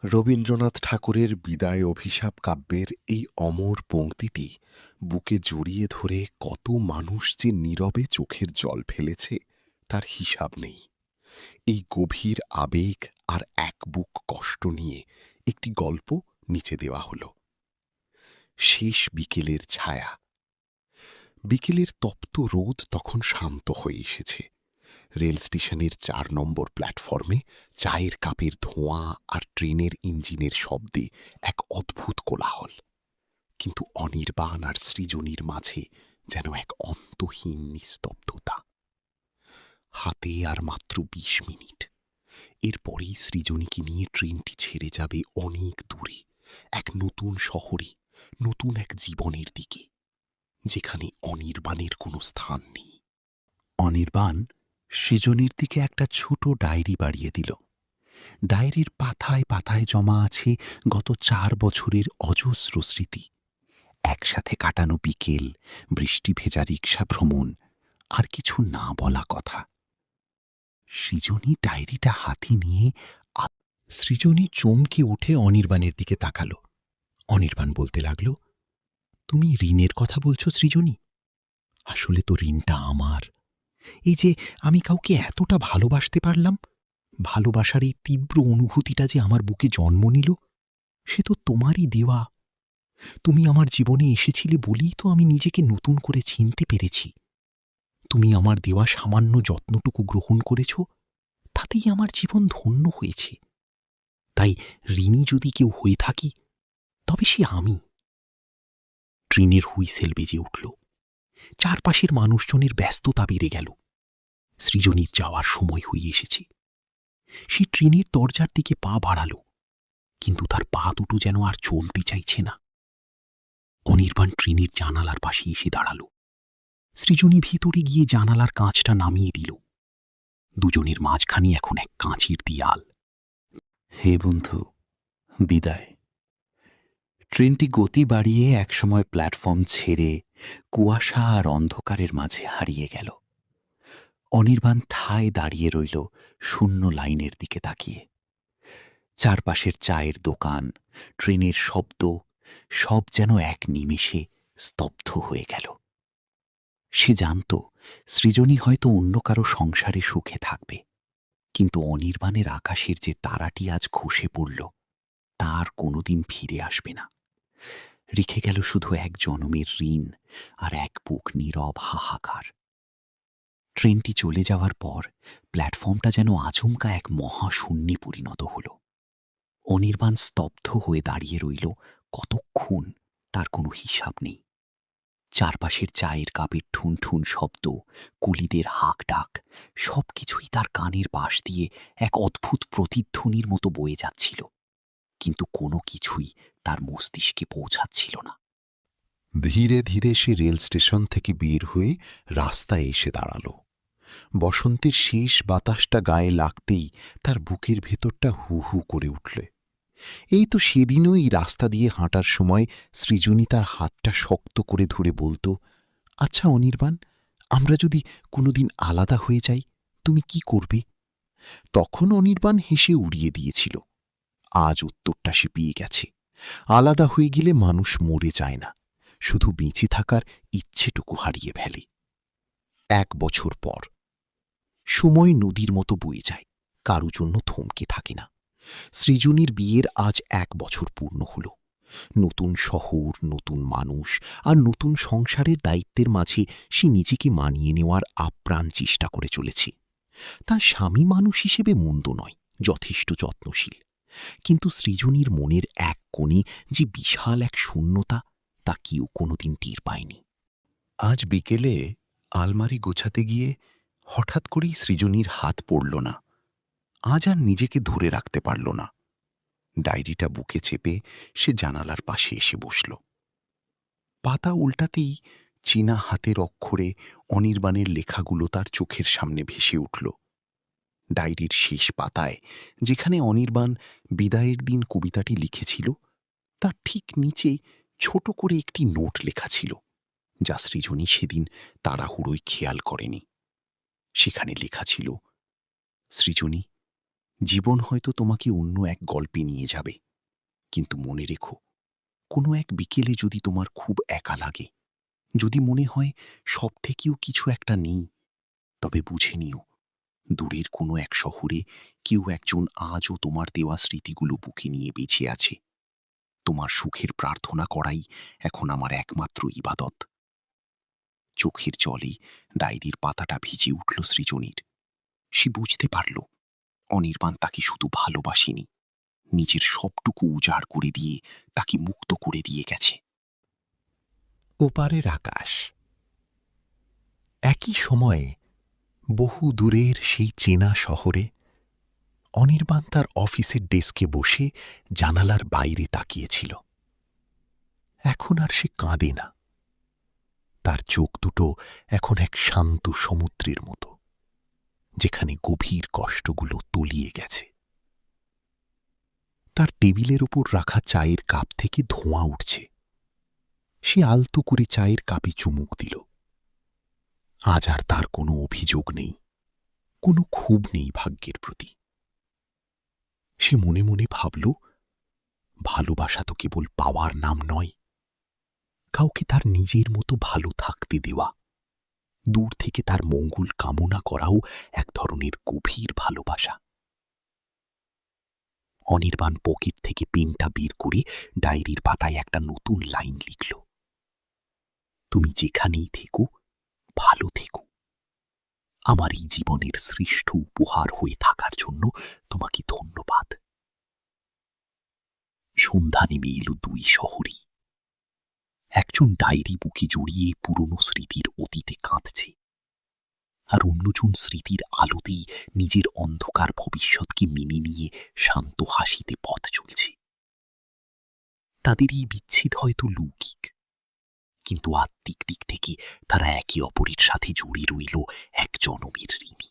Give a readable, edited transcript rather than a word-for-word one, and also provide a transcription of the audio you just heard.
রবীন্দ্রনাথ ঠাকুরের বিদায় অভিশাপ কাব্যের এই অমর পংক্তিটি বুকে জড়িয়ে ধরে কত মানুষ যে নীরবে চোখের জল ফেলেছে তার হিসাব নেই। এই গভীর আবেগ আর এক বুক কষ্ট নিয়ে একটি গল্প নিচে দেওয়া হল। শেষ বিকেলের ছায়া। বিকেলের তপ্ত রোদ তখন শান্ত হয়ে এসেছে। রেল স্টেশনের ৪ নম্বর প্ল্যাটফর্মে চায়ের কাপের ধোঁয়া আর ট্রেনের ইঞ্জিনের শব্দে এক অদ্ভুত কোলাহল। কিন্তু অনির্বাণ আর সৃজনীর মাঝে যেন এক অন্তহীন নিস্তব্ধতা। হাতে আর মাত্র ২০ মিনিট। এরপরেই সৃজনীকে নিয়ে ট্রেনটি ছেড়ে যাবে অনেক দূরে, এক নতুন শহরে, নতুন এক জীবনের দিকে, যেখানে অনির্বাণের কোনো স্থান নেই। অনির্বাণ সৃজনীর দিকে একটা ছোট ডায়েরি বাড়িয়ে দিল। ডায়েরির পাতায় পাতায় জমা আছে গত ৪ বছরের অজস্র স্মৃতি। একসাথে কাটানো বিকেল, বৃষ্টি ভেজা রিক্সা ভ্রমণ, আর কিছু না বলা কথা। সৃজনী ডায়েরিটা হাতে নিয়ে সৃজনী চমকে উঠে অনির্বাণের দিকে তাকাল। অনির্বাণ বলতে লাগল, তুমি ঋণের কথা বলছো সৃজনী? আসলে তো ঋণটা আমার। এই যে আমি কাউকে এতটা ভালোবাসতে পারলাম, ভালোবাসার এই তীব্র অনুভূতিটা যে আমার বুকে জন্ম নিল, সে তো তোমারই দেওয়া। তুমি আমার জীবনে এসেছিলে বলেই তো আমি নিজেকে নতুন করে চিনতে পেরেছি। তুমি আমার দেওয়া সামান্য যত্নটুকু গ্রহণ করেছ, তাতেই আমার জীবন ধন্য হয়েছে। তাই ঋণী যদি কেউ হয়ে থাকি, তবে সে আমি। ট্রেনের হুইসেল বেজে উঠল। চারপাশের মানুষজনের ব্যস্ততা বেড়ে গেল। সৃজনীর যাওয়ার সময় হয়ে এসেছে। সে ট্রেনের দরজার দিকে পা বাড়াল, কিন্তু তার পা দুটো যেন আর চলতে চাইছে না। অনির্বাণ ট্রেনের জানালার পাশে এসে দাঁড়াল। সৃজনী ভিতরে গিয়ে জানালার কাঁচটা নামিয়ে দিল। দুজনের মাঝখানে এখন এক কাঁচের দেয়াল। হে বন্ধু, বিদায়। ট্রেনটি গতি বাড়িয়ে একসময় প্ল্যাটফর্ম ছেড়ে কুয়াশা আর অন্ধকারের মাঝে হারিয়ে গেল। অনির্বাণ ঠায় দাঁড়িয়ে রইল শূন্য লাইনের দিকে তাকিয়ে। চারপাশের চায়ের দোকান, ট্রেনের শব্দ, সব যেন এক নিমেষে স্তব্ধ হয়ে গেল। সে জানত সৃজনী হয়তো অন্য কারো সংসারে সুখে থাকবে, কিন্তু অনির্বাণের আকাশের যে তারাটি আজ খসে পড়ল, তার কোনোদিন ফিরে আসবে না। রেখে গেল শুধু এক জনমের ঋণ আর এক বুক নীরব হাহাকার। ট্রেনটি চলে যাওয়ার পর প্ল্যাটফর্মটা যেন আচমকা এক মহাশূন্যে পরিণত হল। অনির্বাণ স্তব্ধ হয়ে দাঁড়িয়ে রইল কতক্ষণ, তার কোনো হিসাব নেই। চারপাশের চায়ের কাপের ঠুন ঠুন শব্দ, কুলিদের হাঁক ডাক, সবকিছুই তার কানের পাশ দিয়ে এক অদ্ভুত প্রতিধ্বনির মতো বয়ে যাচ্ছিল, কিন্তু কোনো কিছুই তার মস্তিষ্কে পৌঁছাচ্ছিল না। ধীরে ধীরে সে রেল স্টেশন থেকে বের হয়ে রাস্তায় এসে দাঁড়াল। বসন্তের শেষ বাতাসটা গায়ে লাগতেই তার বুকের ভেতরটা হু হু করে উঠল। এই তো সেদিনও এই রাস্তা দিয়ে হাঁটার সময় সৃজনী তার হাতটা শক্ত করে ধরে বলতো, আচ্ছা অনির্বাণ, আমরা যদি কোনোদিন আলাদা হয়ে যাই, তুমি কি করবে? তখন অনির্বাণ হেসে উড়িয়ে দিয়েছিল। আজ উত্তরটা সে পেয়ে গেছে। আলাদা হয়ে গেলে মানুষ মরে যায় না, শুধু বেঁচে থাকার ইচ্ছেটুকু হারিয়ে ফেলে। ১ বছর পর সময় নদীর মতো বয়ে যায়, কারো জন্য থমকে থাকে না। সৃজনীর বিয়ের আজ ১ বছর পূর্ণ হল। নতুন শহর, নতুন মানুষ আর নতুন সংসারের দায়িত্বের মাঝে সে নিজেকে মানিয়ে নেওয়ার আপ্রাণ চেষ্টা করে চলেছে। তার স্বামী মানুষ হিসেবে মন্দ নয়, যথেষ্ট যত্নশীল, কিন্তু সৃজনীর মনের এক কোণে যে বিশাল এক শূন্যতা, তা কেউ কোনোদিন টের পায়নি। আজ বিকেলে আলমারি গোছাতে গিয়ে হঠাৎ করেই সৃজনীর হাত পড়ল না। আজ আর নিজেকে ধরে রাখতে পারল না। ডায়েরিটা বুকে চেপে সে জানালার পাশে এসে বসল। পাতা উল্টাতেই চীনা হাতের অক্ষরে অনির্বাণের লেখাগুলো তার চোখের সামনে ভেসে উঠল। ডায়েরির শেষ পাতায়, যেখানে অনির্বাণ বিদায়ের দিন কবিতাটি লিখেছিল, তার ঠিক নিচে ছোট করে একটি নোট লেখা ছিল, যা সৃজনী সেদিন তাড়াহুড়োয় খেয়াল করেনি। সেখানে লেখা ছিল, সৃজনী, জীবন হয়তো তোমাকে অন্য এক গল্পে নিয়ে যাবে, কিন্তু মনে রেখো, কোনো এক বিকেলে যদি তোমার খুব একা লাগে, যদি মনে হয় সব থেকেও কিছু একটা নেই, তবে বুঝে নিও, দূরের কোনো এক শহরে কেউ একজন আজও তোমার দেওয়া স্মৃতিগুলো বুকে নিয়ে বেঁচে আছে। তোমার সুখের প্রার্থনা করাই এখন আমার একমাত্র ইবাদত। চোখের জলে ডায়েরির পাতাটা ভিজে উঠল সৃজনীর। সে বুঝতে পারল, অনির্বাণ তাকে শুধু ভালোবাসেনি, নিজের সবটুকু উজাড় করে দিয়ে তাকে মুক্ত করে দিয়ে গেছে। ওপারের আকাশ। একই সময়ে বহু দূরের সেই চেনা শহরে অনির্বাণ তার অফিসের ডেস্কে বসে জানালার বাইরে তাকিয়েছিল। এখন আর সে কাঁদে না। তার চোখ দুটো এখন এক শান্ত সমুদ্রের মতো, যেখানে গভীর কষ্টগুলো তলিয়ে গেছে। তার টেবিলের ওপর রাখা চায়ের কাপ থেকে ধোঁয়া উঠছে। সে আলতো করে চায়ের কাপে চুমুক দিল। আজ আর তার কোনো অভিযোগ নেই, কোনো ক্ষোভ নেই ভাগ্যের প্রতি। সে মনে মনে ভাবল, ভালোবাসা তো কেবল পাওয়ার নাম নয়, কাউকে তার নিজের মতো ভালো থাকতে দেওয়া, দূর থেকে তার মঙ্গল কামনা করাও এক ধরনের গভীর ভালোবাসা। অনির্বাণ পকেট থেকে পেনটা বের করে ডায়েরির পাতায় একটা নতুন লাইন লিখল। তুমি যেখানেই থেকো, ভালো থেকো। আমার এই জীবনের শ্রেষ্ঠ উপহার হয়ে থাকার জন্য তোমাকে ধন্যবাদ। সন্ধ্যা নেমে এলো দুই শহরেই। একজন ডায়েরি বুকে জড়িয়ে পুরনো স্মৃতির অতীতে কাঁদছে, আর অন্যজন স্মৃতির আলোতেই নিজের অন্ধকার ভবিষ্যৎকে মেনে নিয়ে শান্ত হাসিতে পথ চলছে। তাদের এই বিচ্ছেদ হয়তো লৌকিক, কিন্তু আত্মিক দিক থেকে তারা একে অপরের সাথে জড়িয়ে রইল এক জনমের ঋণী।